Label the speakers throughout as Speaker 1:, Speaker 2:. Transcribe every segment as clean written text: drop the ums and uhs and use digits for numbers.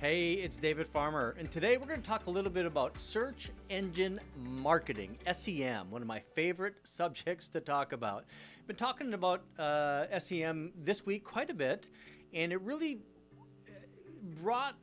Speaker 1: Hey, it's David Farmer, and today we're going to talk a little bit about search engine marketing, SEM, one of my favorite subjects to talk about. I've been talking about SEM this week quite a bit, and it really brought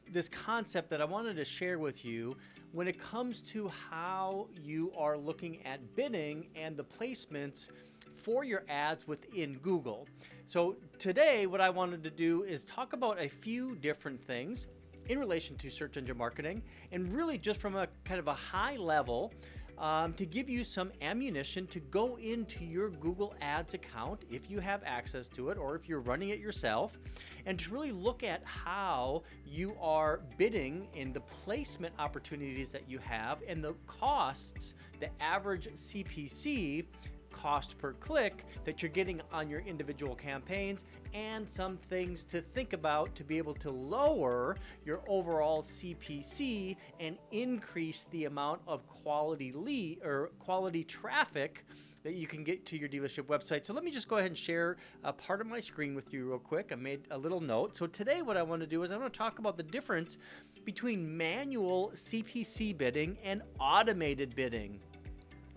Speaker 1: this concept that I wanted to share with you when it comes to how you are looking at bidding and the placements for your ads within Google. So today what I wanted to do is talk about a few different things in relation to search engine marketing, and really just from a kind of a high level to give you some ammunition to go into your Google Ads account if you have access to it or if you're running it yourself, and to really look at how you are bidding in the placement opportunities that you have and the costs, the average CPC, cost per click, that you're getting on your individual campaigns, and some things to think about to be able to lower your overall CPC and increase the amount of quality lead or quality traffic that you can get to your dealership website. So let me just go ahead and share a part of my screen with you real quick. I made a little note. So today what I want to do is I want to talk about the difference between manual CPC bidding and automated bidding.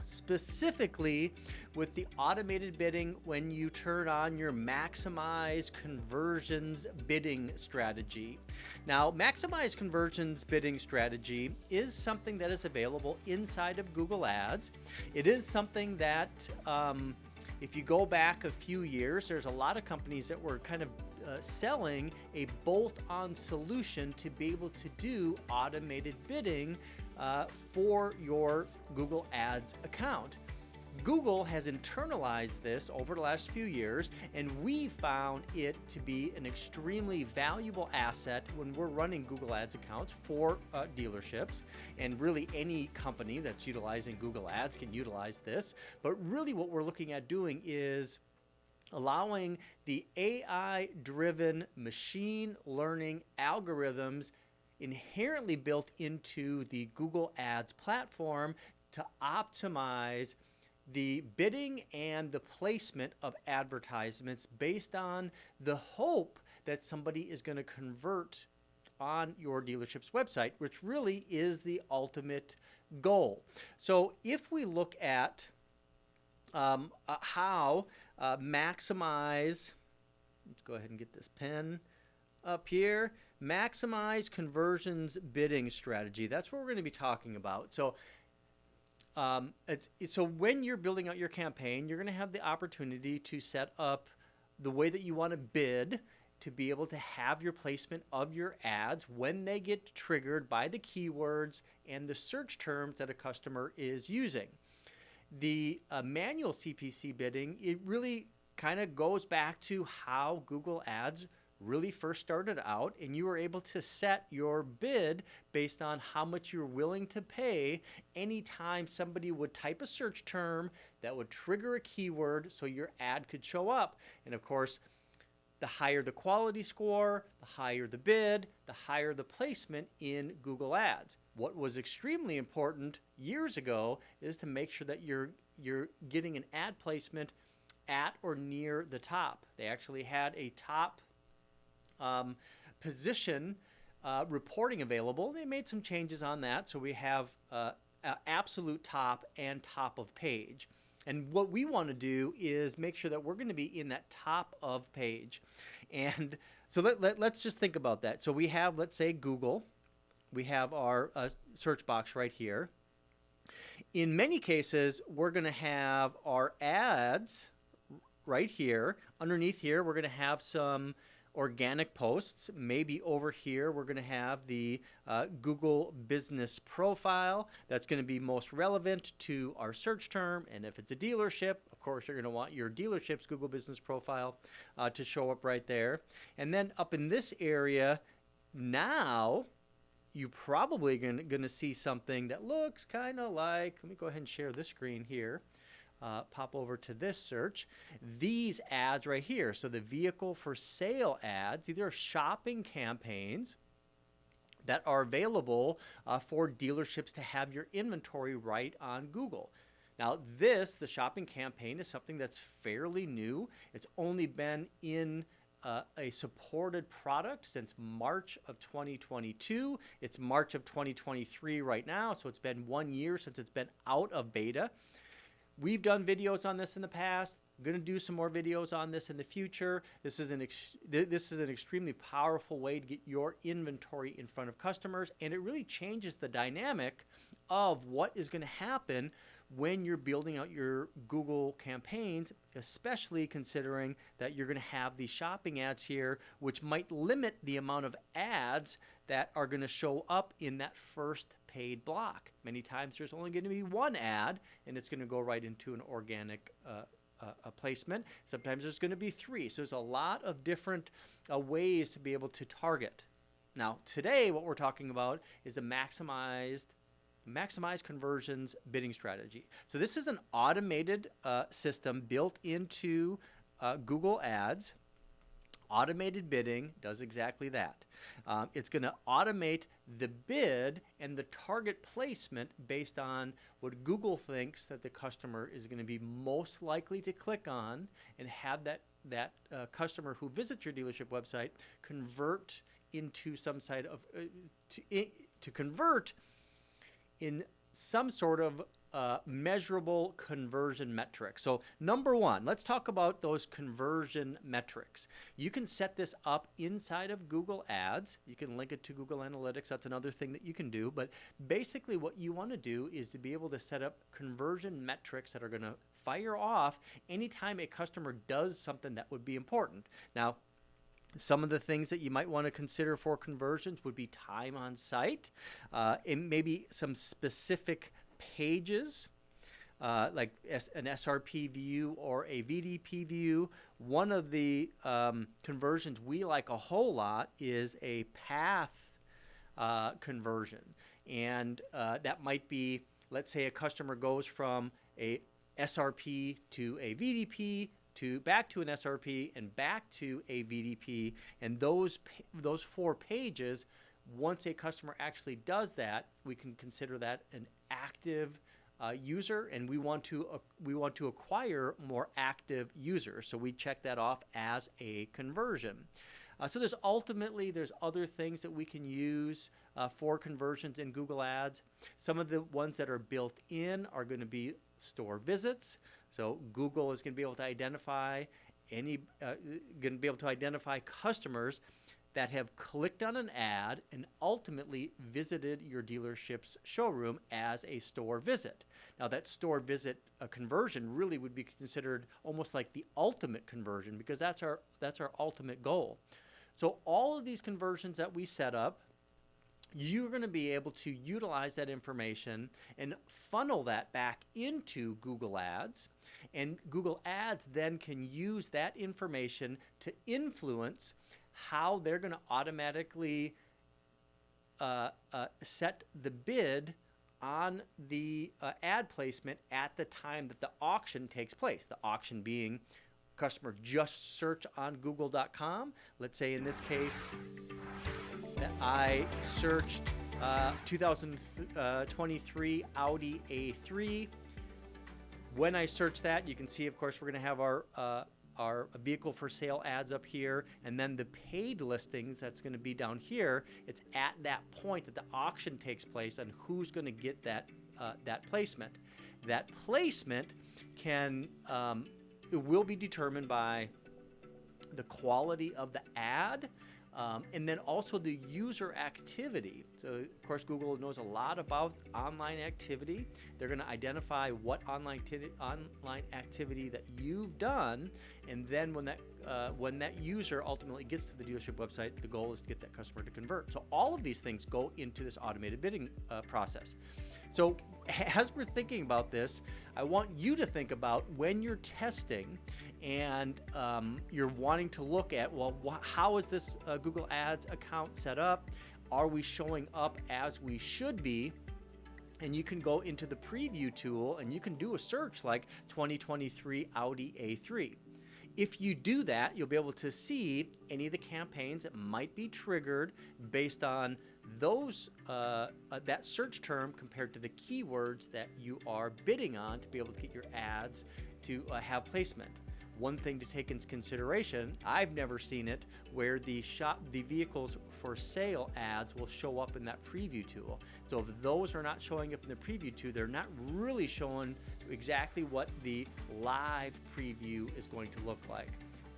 Speaker 1: Specifically with the automated bidding when you turn on your maximize conversions bidding strategy. Now, maximize conversions bidding strategy is something that is available inside of Google Ads. It is something that if you go back a few years, there's a lot of companies that were kind of selling a bolt-on solution to be able to do automated bidding for your Google Ads account. Google has internalized this over the last few years, and we found it to be an extremely valuable asset when we're running Google Ads accounts for dealerships, and really any company that's utilizing Google Ads can utilize this. But really what we're looking at doing is allowing the AI-driven machine learning algorithms inherently built into the Google Ads platform to optimize the bidding and the placement of advertisements based on the hope that somebody is going to convert on your dealership's website, which really is the ultimate goal. So if we look at how maximize, let's go ahead and get this pen up here, maximize conversions bidding strategy. That's what we're going to be talking about. So so when you're building out your campaign, you're going to have the opportunity to set up the way that you want to bid to be able to have your placement of your ads when they get triggered by the keywords and the search terms that a customer is using. The manual CPC bidding, it really kind of goes back to how Google Ads really first started out, and you were able to set your bid based on how much you're willing to pay anytime somebody would type a search term that would trigger a keyword so your ad could show up. And of course, the higher the quality score, the higher the bid, the higher the placement in Google Ads. What was extremely important years ago is to make sure that you're getting an ad placement at or near the top. They actually had a top position reporting available. They made some changes on that, so we have absolute top and top of page. And what we want to do is make sure that we're going to be in that top of page. And so let's just think about that. So we have, let's say, Google. We have our search box right here. In many cases, we're going to have our ads right here. Underneath here, we're going to have some organic posts. Maybe over here we're going to have the Google business profile that's going to be most relevant to our search term. And if it's a dealership, of course you're going to want your dealership's Google business profile to show up right there. And then up in this area now, you're probably going to see something that looks kind of like, let me go ahead and share this screen here. Pop over to this search. These ads right here, so the vehicle for sale ads, these are shopping campaigns that are available for dealerships to have your inventory right on Google. Now the shopping campaign, is something that's fairly new. It's only been in a supported product since March of 2022. It's March of 2023 right now, so it's been 1 year since it's been out of beta. We've done videos on this in the past. I'm going to do some more videos on this in the future. This is an extremely powerful way to get your inventory in front of customers, and it really changes the dynamic of what is going to happen when you're building out your Google campaigns, especially considering that you're going to have these shopping ads here, which might limit the amount of ads that are going to show up in that first paid block. Many times there's only going to be one ad, and it's going to go right into an organic placement. Sometimes there's going to be three. So there's a lot of different ways to be able to target. Now, today what we're talking about is a maximize conversions bidding strategy. So this is an automated system built into Google Ads. Automated bidding does exactly that. It's going to automate the bid and the target placement based on what Google thinks that the customer is going to be most likely to click on, and have that customer who visits your dealership website convert into some side of to convert in some sort of measurable conversion metric. So number one, let's talk about those conversion metrics. You can set this up inside of Google Ads. You can link it to Google Analytics. That's another thing that you can do. But basically what you want to do is to be able to set up conversion metrics that are going to fire off anytime a customer does something that would be important. Now, some of the things that you might want to consider for conversions would be time on site, and maybe some specific pages, like an SRP view or a VDP view. One of the conversions we like a whole lot is a path conversion. And that might be, let's say a customer goes from a SRP to a VDP, back to an SRP and back to a VDP, and those 4 pages, once a customer actually does that, we can consider that an active user, and we want to acquire more active users, so we check that off as a conversion. So there's other things that we can use for conversions in Google Ads. Some of the ones that are built in are going to be store visits. So Google is going to be able to identify customers that have clicked on an ad and ultimately visited your dealership's showroom as a store visit. Now, that store visit conversion really would be considered almost like the ultimate conversion, because that's our ultimate goal. So all of these conversions that we set up, you're going to be able to utilize that information and funnel that back into Google Ads. And Google Ads then can use that information to influence how they're going to automatically set the bid on the ad placement at the time that the auction takes place. The auction being customer just search on google.com. Let's say in this case that I searched 2023 Audi A3. When I search that, you can see, of course, we're going to have our vehicle for sale ads up here, and then the paid listings that's going to be down here. It's at that point that the auction takes place and who's going to get that placement. That placement it will be determined by the quality of the ad, and then also the user activity. So, of course, Google knows a lot about online activity. They're going to identify what online activity that you've done, and then when that user ultimately gets to the dealership website, the goal is to get that customer to convert. So all of these things go into this automated bidding process. So as we're thinking about this, I want you to think about when you're testing and you're wanting to look at, well, how is this Google Ads account set up? Are we showing up as we should be? And you can go into the preview tool and you can do a search like 2023 Audi A3. If you do that, you'll be able to see any of the campaigns that might be triggered based on those that search term compared to the keywords that you are bidding on to be able to get your ads to have placement. one thing to take into consideration, I've never seen it, where the vehicles for sale ads will show up in that preview tool. So if those are not showing up in the preview tool, they're not really showing exactly what the live preview is going to look like.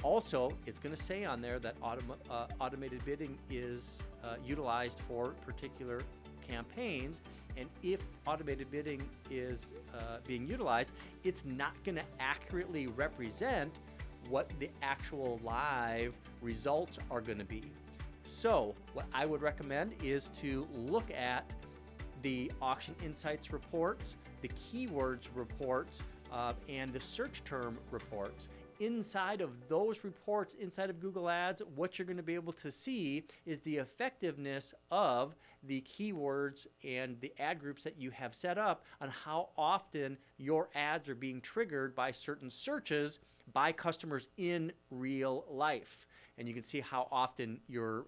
Speaker 1: Also, it's going to say on there that automated bidding is utilized for particular campaigns, and if automated bidding is being utilized, it's not going to accurately represent what the actual live results are going to be. So what I would recommend is to look at the auction insights reports, the keywords reports, and the search term reports. Inside of those reports, inside of Google Ads, what you're going to be able to see is the effectiveness of the keywords and the ad groups that you have set up on how often your ads are being triggered by certain searches by customers in real life. And you can see how often you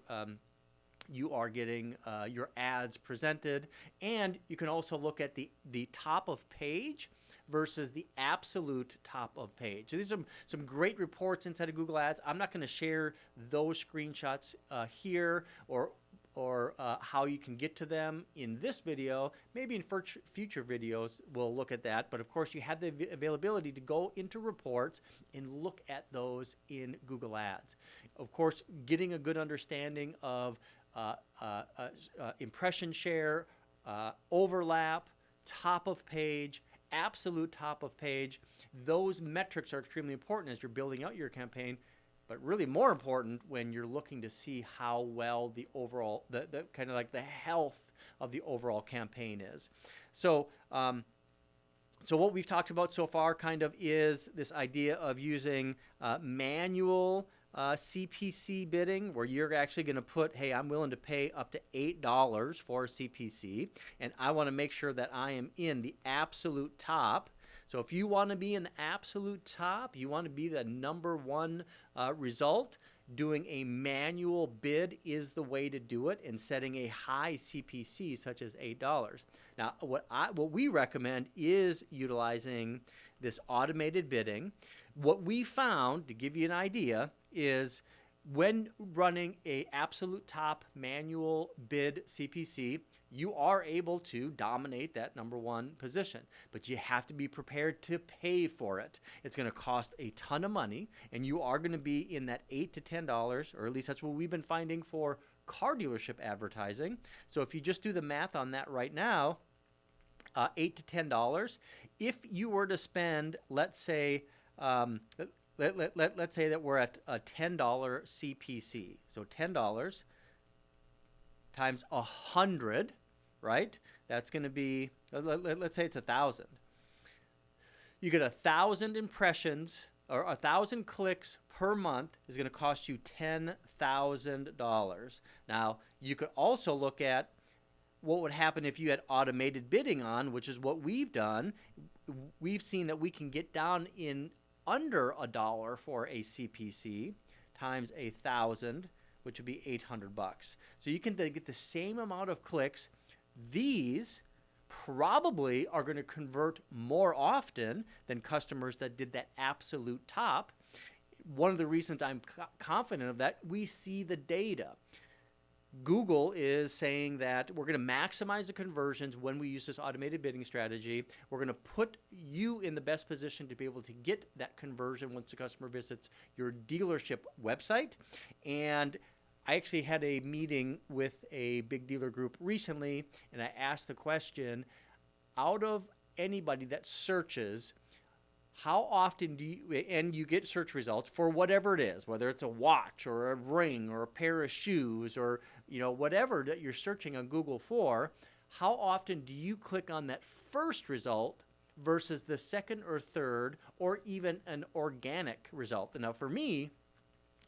Speaker 1: are getting your ads presented. And you can also look at the top of page versus the absolute top of page. So these are some great reports inside of Google Ads. I'm not going to share those screenshots here or how you can get to them in this video. Maybe in future videos we'll look at that. But of course you have the availability to go into reports and look at those in Google Ads. Of course, getting a good understanding of impression share, overlap, top of page, absolute top of page. Those metrics are extremely important as you're building out your campaign, but really more important when you're looking to see how well the overall, the kind of like the health of the overall campaign is. So, so what we've talked about so far kind of is this idea of using manual CPC bidding, where you're actually going to put, hey, I'm willing to pay up to $8 for CPC, and I want to make sure that I am in the absolute top. So if you want to be in the absolute top, you want to be the number one result, doing a manual bid is the way to do it, and setting a high CPC such as $8. Now, what we recommend is utilizing this automated bidding. What we found, to give you an idea, is when running a absolute top manual bid CPC, you are able to dominate that number one position, but you have to be prepared to pay for it. It's going to cost a ton of money, and you are going to be in that $8 to $10, or at least that's what we've been finding for car dealership advertising. So if you just do the math on that right now, $8 to $10, if you were to spend, let's say, let's say that we're at a $10 CPC. So $10 times 100, right? That's going to be, let's say it's 1,000. You get 1,000 impressions or 1,000 clicks per month is going to cost you $10,000. Now, you could also look at what would happen if you had automated bidding on, which is what we've done. We've seen that we can get down in under $1 for a CPC times 1,000, which would be $800. So you can get the same amount of clicks. These probably are going to convert more often than customers that did that absolute top. One of the reasons I'm confident of that, we see the data. Google is saying that we're going to maximize the conversions when we use this automated bidding strategy. We're going to put you in the best position to be able to get that conversion once the customer visits your dealership website. And I actually had a meeting with a big dealer group recently, and I asked the question, out of anybody that searches, how often do you, and you get search results for whatever it is, whether it's a watch or a ring or a pair of shoes or whatever that you're searching on Google for, how often do you click on that first result versus the second or third or even an organic result? And now for me,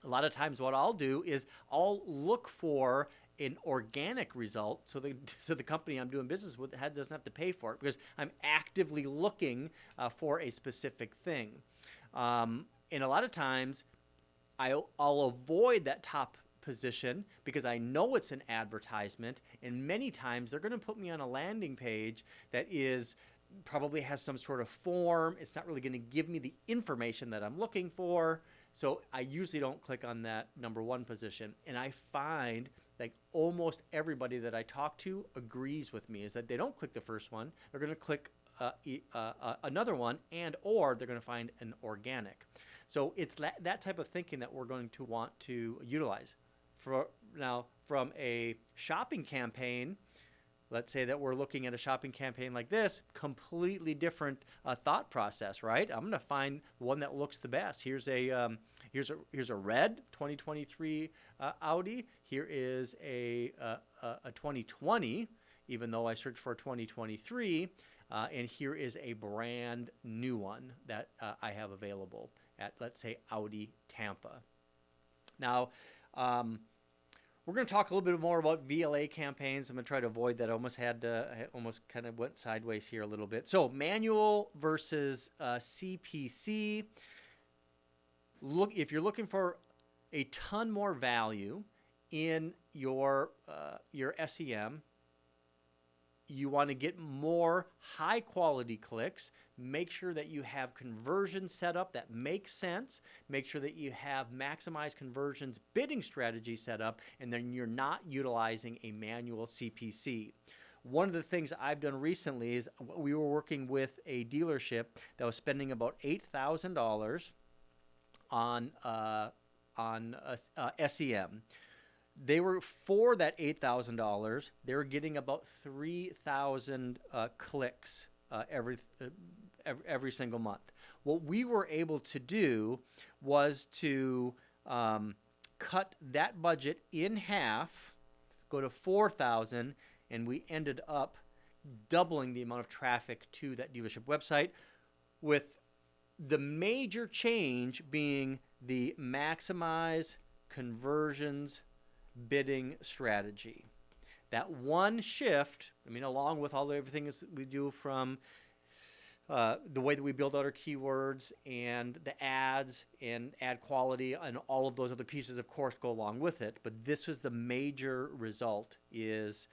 Speaker 1: a lot of times what I'll do is I'll look for an organic result so the company I'm doing business with doesn't have to pay for it, because I'm actively looking for a specific thing. And a lot of times I'll avoid that top position because I know it's an advertisement, and many times they're going to put me on a landing page that is probably has some sort of form. It's not really going to give me the information that I'm looking for. So I usually don't click on that number one position. And I find like almost everybody that I talk to agrees with me is that they don't click the first one. They're going to click another one, and or they're going to find an organic. So it's that type of thinking that we're going to want to utilize. Now, from a shopping campaign, let's say that we're looking at a shopping campaign like this, completely different thought process, right? I'm going to find one that looks the best. Here's a red 2023 Audi. Here is a 2020, even though I searched for 2023, and here is a brand new one that I have available at, let's say, Audi Tampa. Now, we're going to talk a little bit more about VLA campaigns. I'm going to try to avoid that. I almost kind of went sideways here a little bit. So manual versus CPC. If you're looking for a ton more value in your SEM, you want to get more high quality clicks. Make sure that you have conversions set up that make sense. Make sure that you have maximized conversions bidding strategy set up, and then you're not utilizing a manual CPC. One of the things I've done recently is we were working with a dealership that was spending about $8,000 on SEM. They were, for that $8,000, they were getting about 3,000 clicks every single month. What we were able to do was to cut that budget in half, go to 4,000, and we ended up doubling the amount of traffic to that dealership website, with the major change being the maximize conversions bidding strategy. That one shift, along with everything we do from the way that we build out our keywords and the ads and ad quality and all of those other pieces, of course, go along with it. But this was the major result, is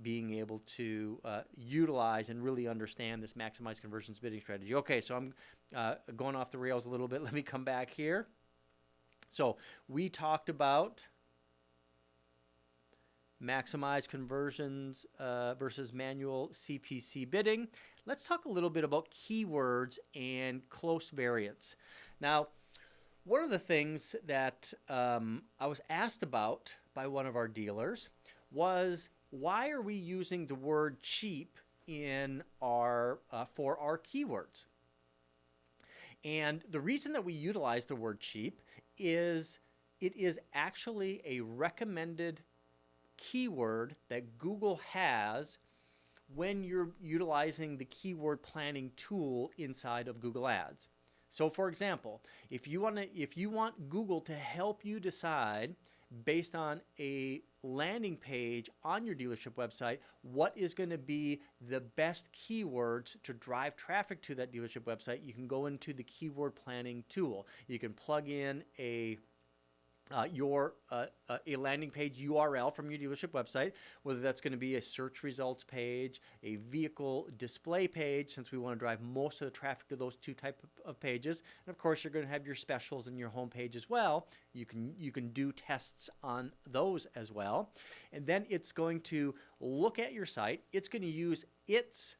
Speaker 1: being able to utilize and really understand this maximize conversions bidding strategy. Okay, so I'm going off the rails a little bit. Let me come back here. So we talked about maximize conversions versus manual CPC bidding. Let's talk a little bit about keywords and close variants. Now, one of the things that I was asked about by one of our dealers was, why are we using the word cheap in our for our keywords? And the reason that we utilize the word cheap is it is actually a recommended keyword that Google has when you're utilizing the keyword planning tool inside of Google Ads. So for example, if you want Google to help you decide, based on a landing page on your dealership website, what is going to be the best keywords to drive traffic to that dealership website, you can go into the keyword planning tool. You can plug in a landing page URL from your dealership website, whether that's going to be a search results page, a vehicle display page, since we want to drive most of the traffic to those two type of pages. And of course, you're going to have your specials in your home page as well. You can do tests on those as well. And then it's going to look at your site. It's going to use its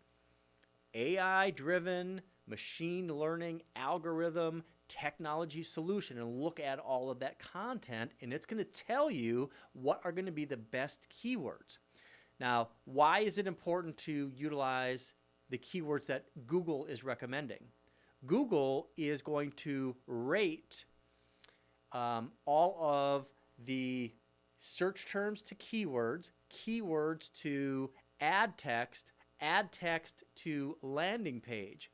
Speaker 1: AI-driven machine learning algorithm technology solution and look at all of that content, and it's going to tell you what are going to be the best keywords. Now, why is it important to utilize the keywords that Google is recommending? Google is going to rate all of the search terms to keywords, keywords to ad text to landing page.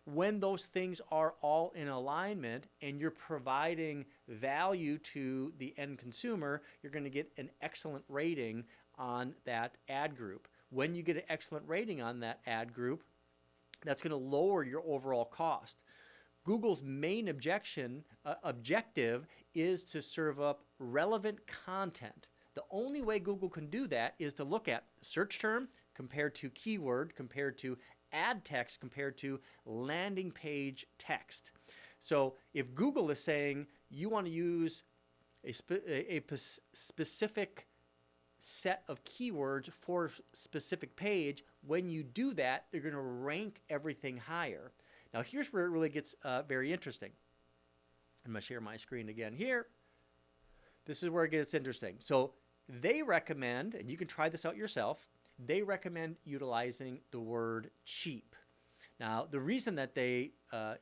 Speaker 1: When those things are all in alignment and you're providing value to the end consumer, you're going to get an excellent rating on that ad group. When you get an excellent rating on that ad group, that's going to lower your overall cost. Google's main objective is to serve up relevant content. The only way Google can do that is to look at search term compared to keyword, compared to ad text compared to landing page text. So if Google is saying you want to use a specific set of keywords for a specific page, when you do that, they're going to rank everything higher. Now, here's where it really gets very interesting. I'm going to share my screen again here. This is where it gets interesting. So they recommend, and you can try this out yourself, they recommend utilizing the word cheap. Now, the reason that they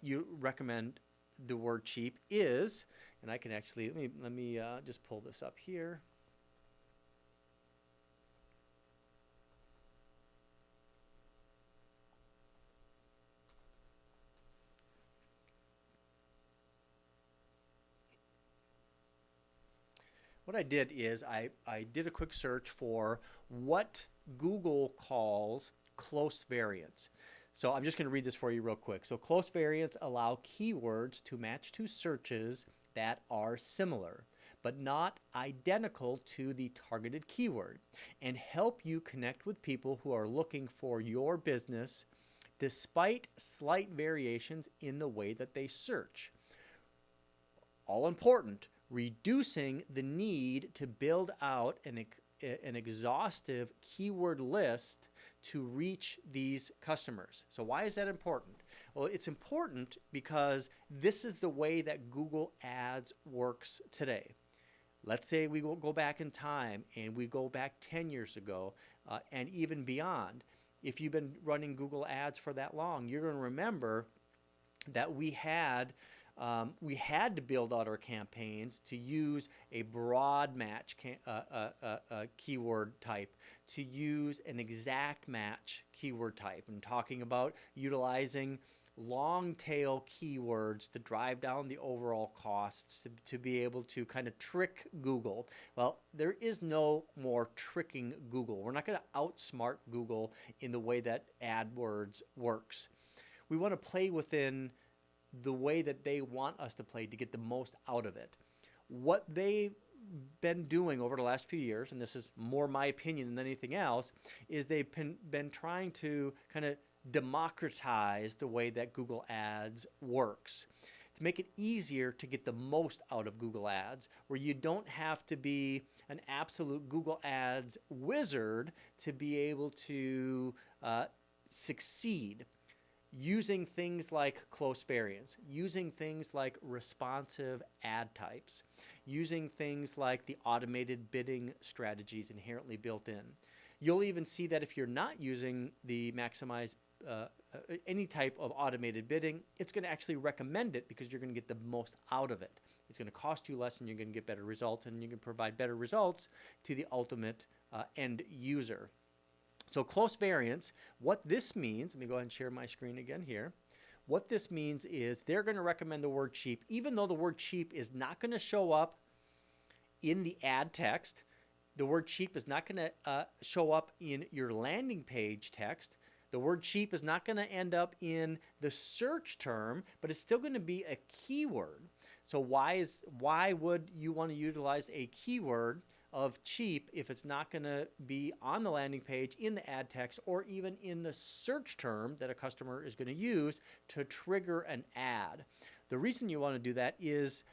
Speaker 1: you recommend the word cheap is, and I can actually, let me just pull this up here. What I did is I did a quick search for what Google calls close variants. So I'm just going to read this for you real quick. So close variants allow keywords to match to searches that are similar, but not identical to the targeted keyword, and help you connect with people who are looking for your business despite slight variations in the way that they search. All important, reducing the need to build out an exhaustive keyword list to reach these customers. So why is that important? Well, it's important because this is the way that Google Ads works today. Let's say we will go back in time and we go back 10 years ago and even beyond. If you've been running Google Ads for that long, you're going to remember that we had to build out our campaigns to use a broad match keyword type, to use an exact match keyword type. I'm talking about utilizing long tail keywords to drive down the overall costs, to be able to kind of trick Google. Well, there is no more tricking Google. We're not going to outsmart Google in the way that AdWords works. We want to play within the way that they want us to play to get the most out of it. What they've been doing over the last few years, and this is more my opinion than anything else, is they've been trying to kind of democratize the way that Google Ads works, to make it easier to get the most out of Google Ads, where you don't have to be an absolute Google Ads wizard to be able to succeed. Using things like close variants, using things like responsive ad types, using things like the automated bidding strategies inherently built in. You'll even see that if you're not using the maximize any type of automated bidding, it's going to actually recommend it because you're going to get the most out of it. It's going to cost you less and you're going to get better results, and you can provide better results to the ultimate end user. So close variants, what this means, let me go ahead and share my screen again here. What this means is they're going to recommend the word cheap, even though the word cheap is not going to show up in the ad text. The word cheap is not going to show up in your landing page text. The word cheap is not going to end up in the search term, but it's still going to be a keyword. So why would you want to utilize a keyword of cheap if it's not going to be on the landing page, in the ad text, or even in the search term that a customer is going to use to trigger an ad? The reason you want to do that is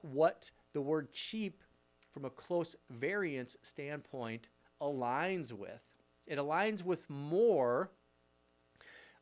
Speaker 1: what the word cheap from a close variance standpoint aligns with. It aligns with more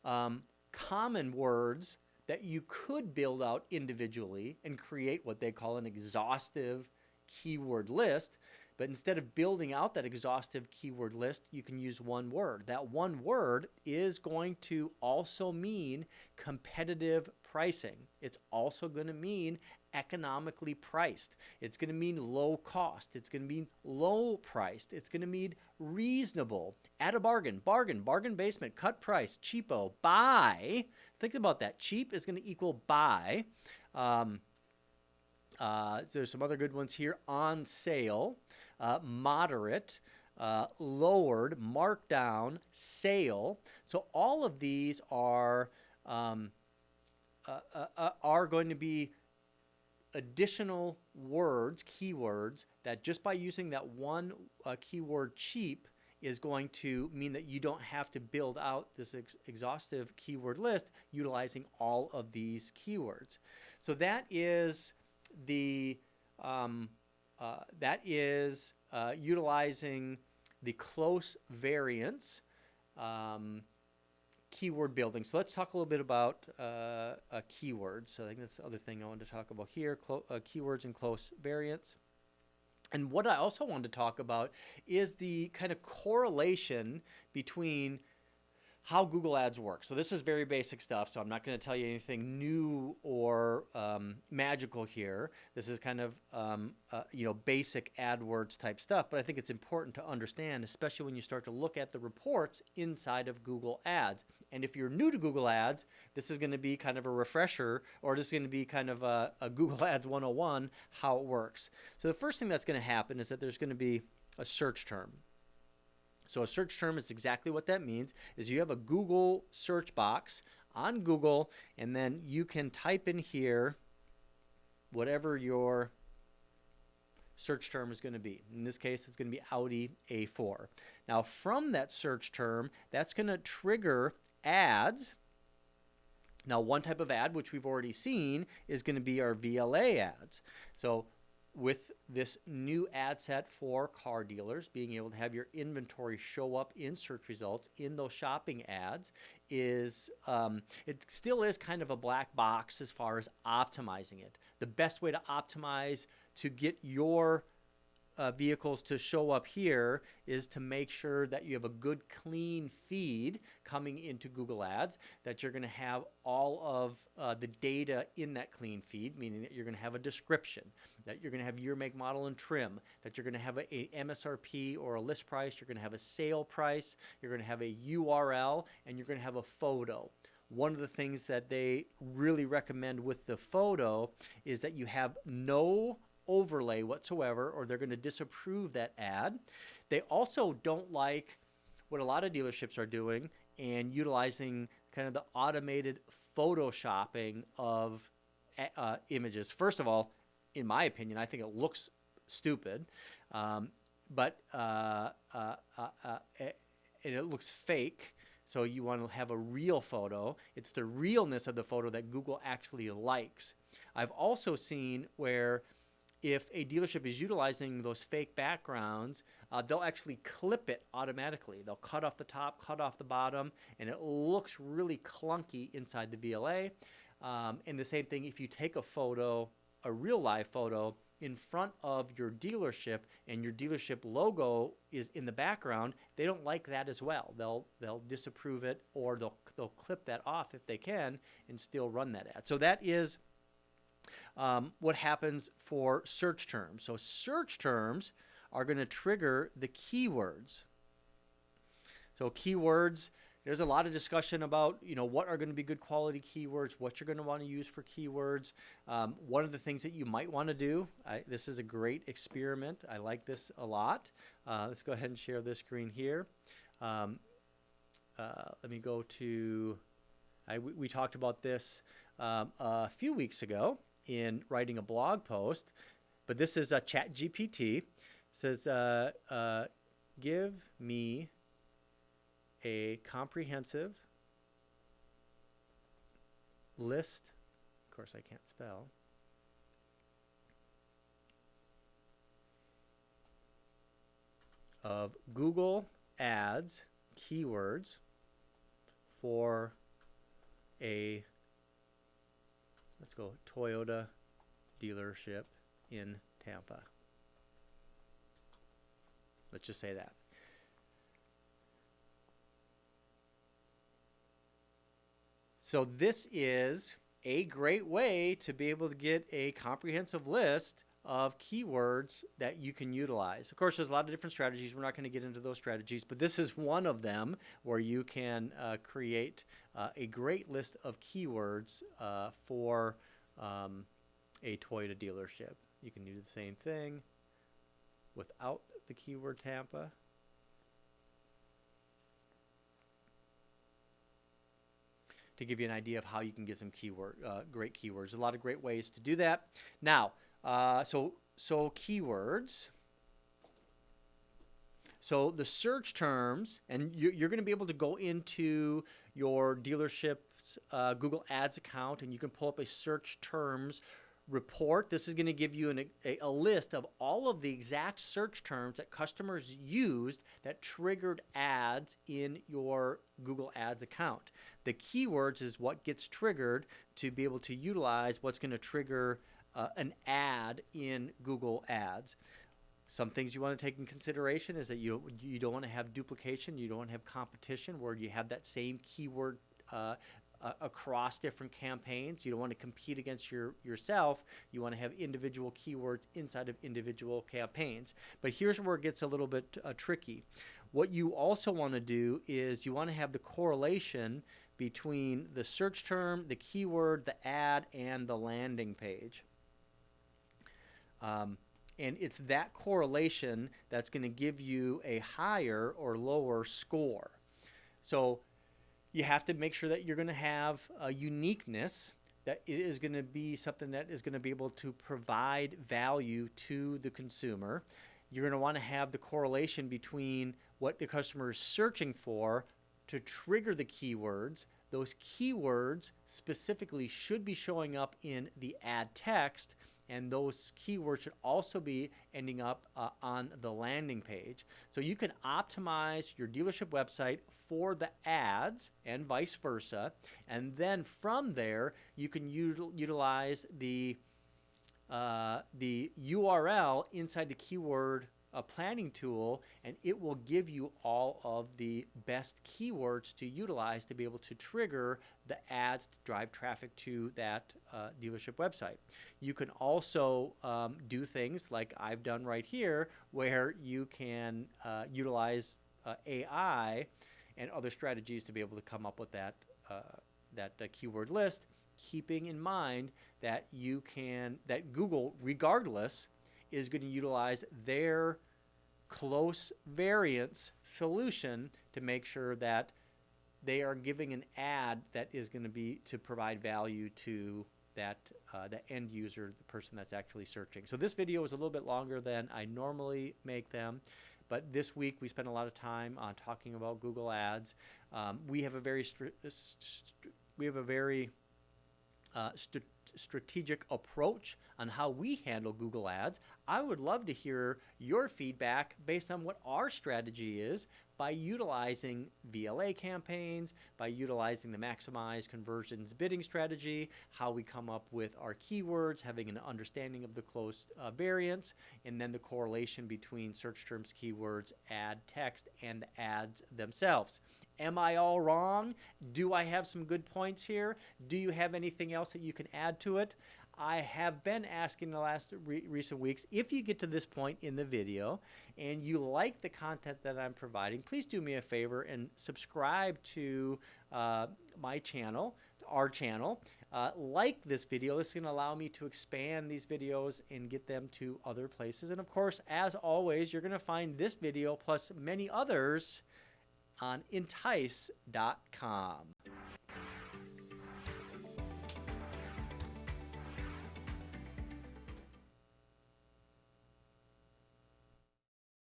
Speaker 1: common words that you could build out individually and create what they call an exhaustive keyword list. But instead of building out that exhaustive keyword list, you can use one word. That one word is going to also mean competitive pricing. It's also going to mean economically priced. It's going to mean low cost. It's going to mean low priced. It's going to mean reasonable, at a bargain, bargain basement, cut price, cheapo, buy. Think about that. Cheap is going to equal buy. There's some other good ones here. On sale, moderate, lowered, markdown, sale. So all of these are going to be additional words, keywords, that just by using that one keyword cheap is going to mean that you don't have to build out this exhaustive keyword list utilizing all of these keywords. So that is the utilizing the close variance keyword building. So let's talk a little bit about keywords. So I think that's the other thing I wanted to talk about here, keywords and close variance. And what I also wanted to talk about is the kind of correlation between how Google Ads work. So this is very basic stuff, so I'm not going to tell you anything new or magical here. This is kind of basic AdWords type stuff, but I think it's important to understand, especially when you start to look at the reports inside of Google Ads. And if you're new to Google Ads, this is going to be kind of a refresher, or this is going to be kind of a Google Ads 101, how it works. So the first thing that's going to happen is that there's going to be a search term. So a search term is exactly what that means, is you have a Google search box on Google, and then you can type in here whatever your search term is going to be. In this case, it's going to be Audi A4. Now, from that search term, that's going to trigger ads. Now, one type of ad, which we've already seen, is going to be our VLA ads. So with this new ad set for car dealers, being able to have your inventory show up in search results in those shopping ads is, it still is kind of a black box as far as optimizing it. The best way to optimize to get your vehicles to show up here is to make sure that you have a good clean feed coming into Google Ads, that you're going to have all of the data in that clean feed, meaning that you're going to have a description, that you're going to have year, make, model, and trim, that you're going to have a MSRP or a list price, you're going to have a sale price, you're going to have a URL, and you're going to have a photo. One of the things that they really recommend with the photo is that you have no overlay whatsoever, or they're going to disapprove that ad. They also don't like what a lot of dealerships are doing and utilizing kind of the automated photoshopping of images. First of all, in my opinion, I think it looks stupid, but it looks fake. So you want to have a real photo. It's the realness of the photo that Google actually likes. I've also seen where if a dealership is utilizing those fake backgrounds, they'll actually clip it automatically. They'll cut off the top, cut off the bottom, and it looks really clunky inside the VLA. And the same thing, if you take a photo, a real live photo, in front of your dealership and your dealership logo is in the background, they don't like that as well. They'll disapprove it, or they'll clip that off if they can and still run that ad. So that is what happens for search terms. So search terms are going to trigger the keywords. So keywords, there's a lot of discussion about, what are going to be good quality keywords, what you're going to want to use for keywords. One of the things that you might want to do, this is a great experiment. I like this a lot. Let's go ahead and share this screen here. Let me go to, we talked about this a few weeks ago in writing a blog post, but this is a ChatGPT. It says, give me a comprehensive list, of course I can't spell, of Google Ads keywords for a, let's go, Toyota dealership in Tampa. Let's just say that. So this is a great way to be able to get a comprehensive list of keywords that you can utilize. Of course, there's a lot of different strategies. We're not going to get into those strategies, but this is one of them where you can create a great list of keywords for a Toyota dealership. You can do the same thing without the keyword Tampa. To give you an idea of how you can get some great keywords. There's a lot of great ways to do that. Now, so keywords. So the search terms, and you're going to be able to go into your dealership's Google Ads account, and you can pull up a search terms report. This is going to give you a list of all of the exact search terms that customers used that triggered ads in your Google Ads account. The keywords is what gets triggered to be able to utilize what's going to trigger an ad in Google Ads. Some things you want to take in consideration is that you don't want to have duplication, you don't want to have competition where you have that same keyword across different campaigns. You don't want to compete against yourself. You want to have individual keywords inside of individual campaigns. But here's where it gets a little bit tricky. What you also want to do is you want to have the correlation between the search term, the keyword, the ad, and the landing page. And it's that correlation that's going to give you a higher or lower score. So you have to make sure that you're going to have a uniqueness, that it is going to be something that is going to be able to provide value to the consumer. You're going to want to have the correlation between what the customer is searching for to trigger the keywords. Those keywords specifically should be showing up in the ad text, and those keywords should also be ending up on the landing page. So you can optimize your dealership website for the ads and vice versa, and then from there you can utilize the URL inside the keyword planning tool, and it will give you all of the best keywords to utilize to be able to trigger the ads to drive traffic to that dealership website. You can also do things like I've done right here, where you can utilize AI and other strategies to be able to come up with that keyword list, keeping in mind that that Google, regardless, is going to utilize their close variance solution to make sure that they are giving an ad that is going to be to provide value to that the end user, the person that's actually searching. So this video is a little bit longer than I normally make them, but this week we spent a lot of time on talking about Google Ads. We have a very strategic approach on how we handle Google Ads. I would love to hear your feedback based on what our strategy is by utilizing VLA campaigns, by utilizing the maximize conversions bidding strategy, how we come up with our keywords, having an understanding of the close variance, and then the correlation between search terms, keywords, ad text, and the ads themselves. Am I all wrong? Do I have some good points here? Do you have anything else that you can add to it? I have been asking the last recent weeks, if you get to this point in the video and you like the content that I'm providing, please do me a favor and subscribe to my channel, our channel. Like this video. This is going to allow me to expand these videos and get them to other places. And of course, as always, you're going to find this video plus many others on entice.com.